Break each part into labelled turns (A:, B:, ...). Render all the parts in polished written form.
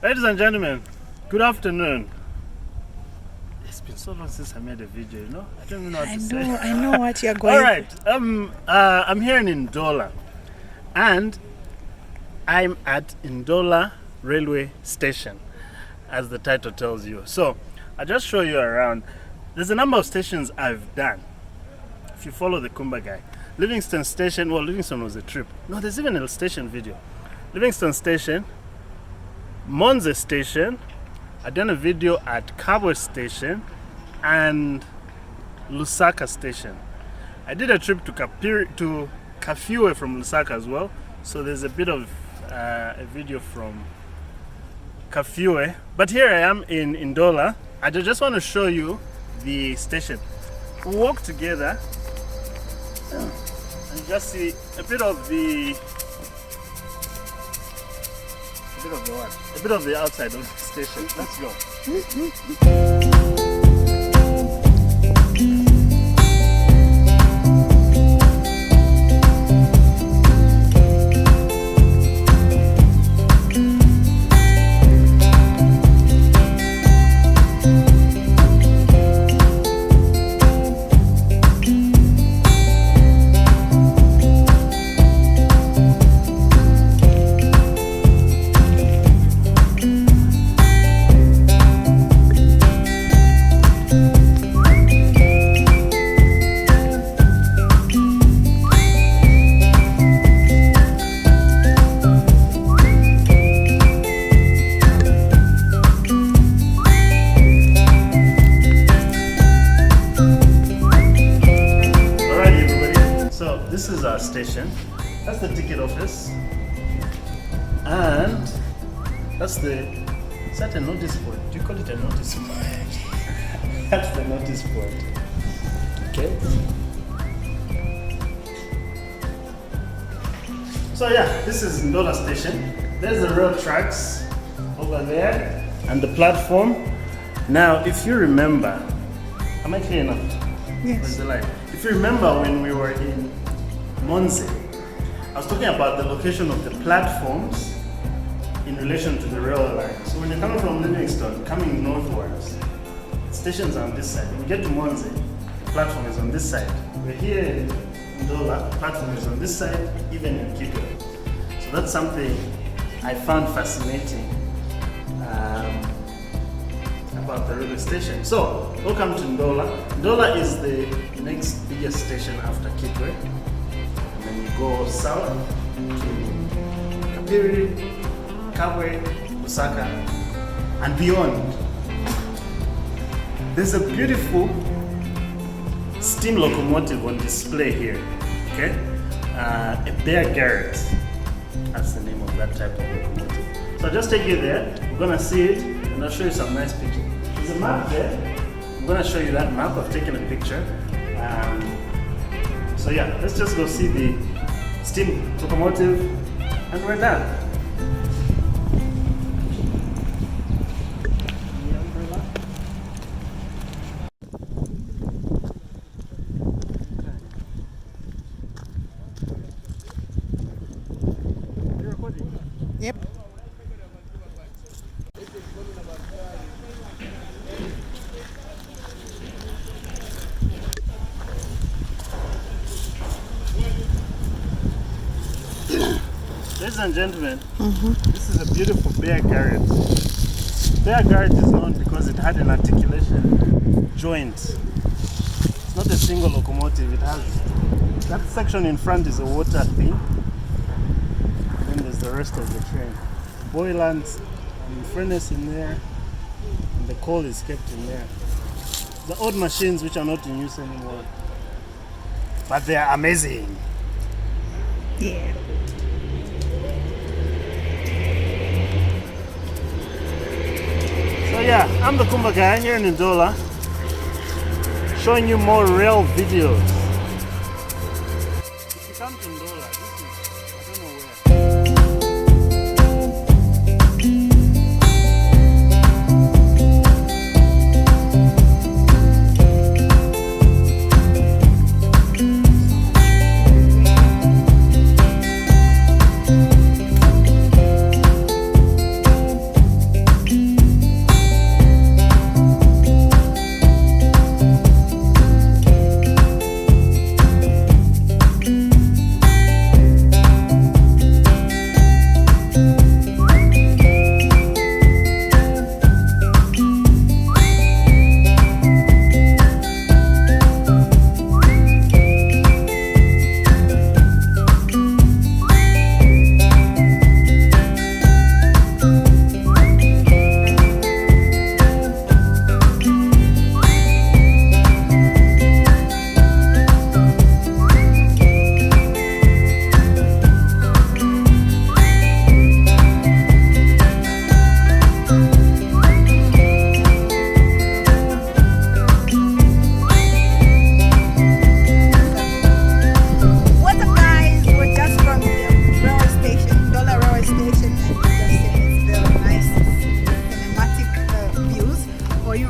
A: Ladies and gentlemen, good afternoon. It's been so long since I made a video, you know? I don't even know what to say.
B: I know what you're going.
A: All right, I'm here in Ndola, and I'm at Ndola Railway Station, as the title tells you. So, I'll just show you around. There's a number of stations I've done. If you follow the Kumba guy. Livingston Station, well, Livingston was a trip. No, there's even a station video. Livingston Station, Monze Station, I done a video at Kabwe Station and Lusaka Station. I did a trip to Kafue from Lusaka as well, so there's a bit of a video from Kafue. But here I am in Ndola. I just want to show you the station. We'll walk together and just see a bit of the outside of the station. Let's go. This is our station. That's the ticket office, and that's is that a notice board? Do you call it a notice board? That's the notice board. Okay. So yeah, this is Ndola Station. There's the rail tracks over there and the platform. Now, if you remember, am I clear enough?
B: Yes.
A: Where's the light? If you remember when we were in Monze, I was talking about the location of the platforms in relation to the rail line. So when you're coming from Livingston, coming northwards, stations are on this side. When you get to Monze, the platform is on this side. We're here in Ndola, the platform is on this side, even in Kitwe. So that's something I found fascinating about the railway station. So, welcome to Ndola. Ndola is the next biggest station after Kitwe. And then you go south to Kapiri, Kabwe, Lusaka, and beyond. There's a beautiful steam locomotive on display here. Okay? A Bear Garrett. That's the name of that type of locomotive. So I'll just take you there. We're gonna see it, and I'll show you some nice pictures. There's a map there. I'm gonna show you that map. I've taken a picture. So yeah, let's just go see the steam locomotive, and we're done.
B: Yep.
A: Ladies and gentlemen, This is a beautiful Bear Garrett. Bear Garrett is known because it had an articulation joint. It's not a single locomotive. It has that section in front is a water thing, and then there's the rest of the train. Boilers and furnace in there, and the coal is kept in there. The old machines which are not in use anymore, but they are amazing.
B: Yeah.
A: So yeah, I'm the Kumba guy here in Ndola, showing you more rail videos. If you come to Ndola, this is, I don't know where.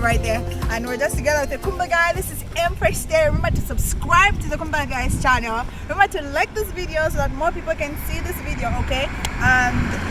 B: right there. And we're just together with the Kumba guy. This is Empress Tay. Remember to subscribe to the Kumba Guys channel. Remember to like this video so that more people can see this video, okay? And